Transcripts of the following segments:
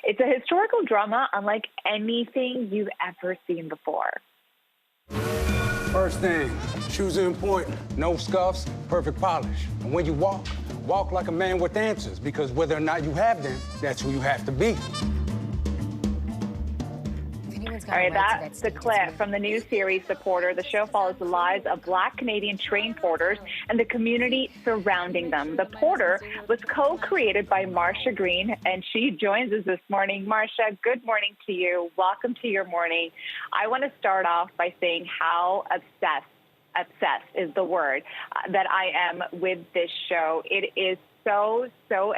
It's a historical drama unlike anything you've ever seen before. First thing, shoes are important. No scuffs, perfect polish. And when you walk, walk like a man with answers, because whether or not you have them, that's who you have to be. All right, that's the clip from the new series, The Porter. The show follows the lives of Black Canadian train porters and the community surrounding them. The Porter was co-created by Marsha Green, and she joins us this morning. Marsha, good morning to you. Welcome to your morning. I want to start off by saying how obsessed is the word that I am with this show. It is so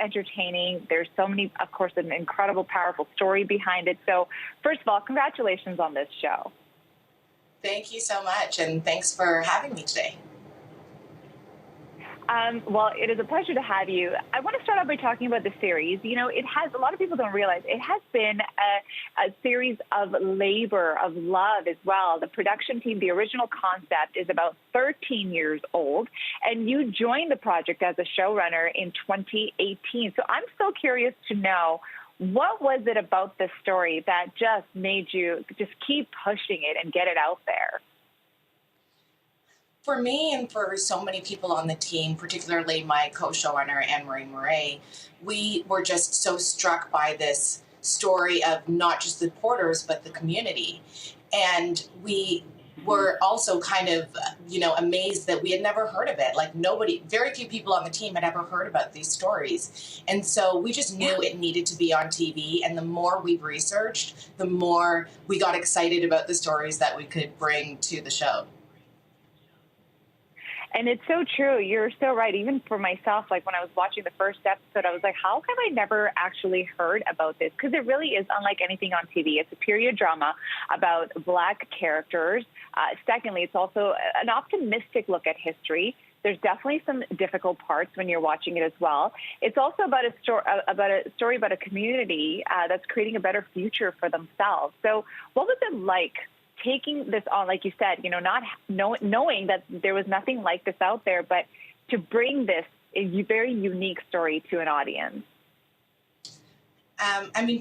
entertaining. There's so many, of course, an incredible, powerful story behind it. So first of all, congratulations on this show. Thank you so much, and thanks for having me today. Well, it is a pleasure to have you. I want to start off by talking about the series. You know, it has, a lot of people don't realize, it has been a series of labor, of love as well. The production team, the original concept is about 13 years old, and you joined the project as a showrunner in 2018. So I'm so curious to know, what was it about this story that just made you just keep pushing it and get it out there? For me and for so many people on the team, particularly my co-showrunner, Anne-Marie Mediwake, we were just so struck by this story of not just the Porters, but the community. And we were also kind of, amazed that we had never heard of it. Like very few people on the team had ever heard about these stories. And so we just knew it needed to be on TV. And the more we researched, the more we got excited about the stories that we could bring to the show. And it's so true. You're so right. Even for myself, like when I was watching the first episode, I was like, how have I never actually heard about this? Because it really is unlike anything on TV. It's a period drama about Black characters. Secondly, it's also an optimistic look at history. There's definitely some difficult parts when you're watching it as well. It's also about a story about a community that's creating a better future for themselves. So what was it like taking this on, like you said, not knowing that there was nothing like this out there, but to bring this a very unique story to an audience?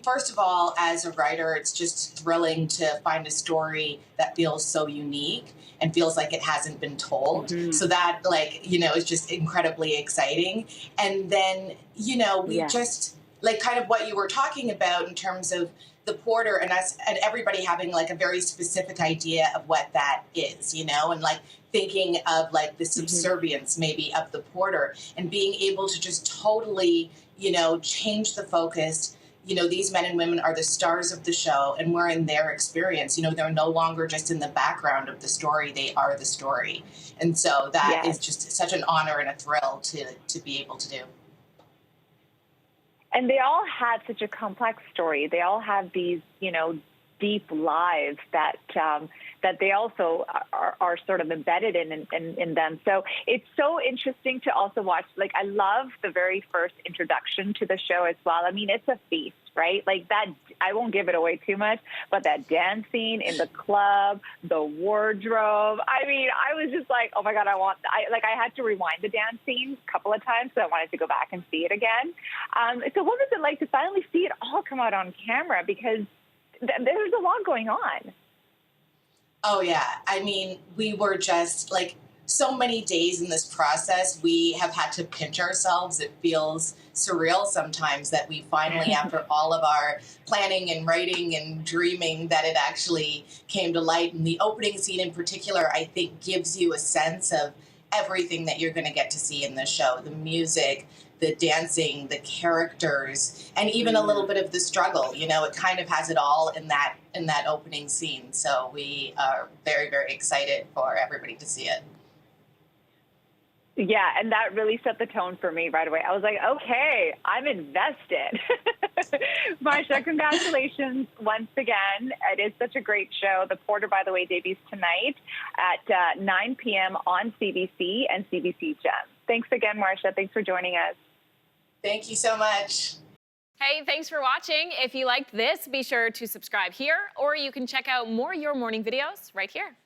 First of all, as a writer, it's just thrilling to find a story that feels so unique and feels like it hasn't been told. Mm-hmm. So that, is just incredibly exciting. And then, we just, kind of what you were talking about in terms of the Porter and us and everybody having a very specific idea of what that is, and thinking of the subservience maybe of the Porter and being able to just totally, change the focus. These men and women are the stars of the show and we're in their experience. They're no longer just in the background of the story, they are the story. And so that is just such an honor and a thrill to be able to do. And they all have such a complex story. They all have these, deep lives that they also are sort of embedded in them. So it's so interesting to also watch. I love the very first introduction to the show as well. I mean, it's a feast, right? That, I won't give it away too much, but that dance scene in the club, the wardrobe. I mean, I was just like, oh my God, I had to rewind the dance scene a couple of times, so I wanted to go back and see it again. So what was it like to finally see it all come out on camera? Because there's a lot going on. Oh, yeah. I mean, we were just so many days in this process, we have had to pinch ourselves. It feels surreal sometimes that we finally, after all of our planning and writing and dreaming, that it actually came to light. And the opening scene in particular, I think, gives you a sense of everything that you're going to get to see in this show. The music, the dancing, the characters, and even a little bit of the struggle. It kind of has it all in that opening scene. So we are very, very excited for everybody to see it. Yeah, and that really set the tone for me right away. I was like, okay, I'm invested. Marsha, congratulations once again. It is such a great show. The Porter, by the way, debuts tonight at 9 p.m. on CBC and CBC Gem. Thanks again, Marsha. Thanks for joining us. Thank you so much. Hey, thanks for watching. If you liked this, be sure to subscribe here, or you can check out more Your Morning videos right here.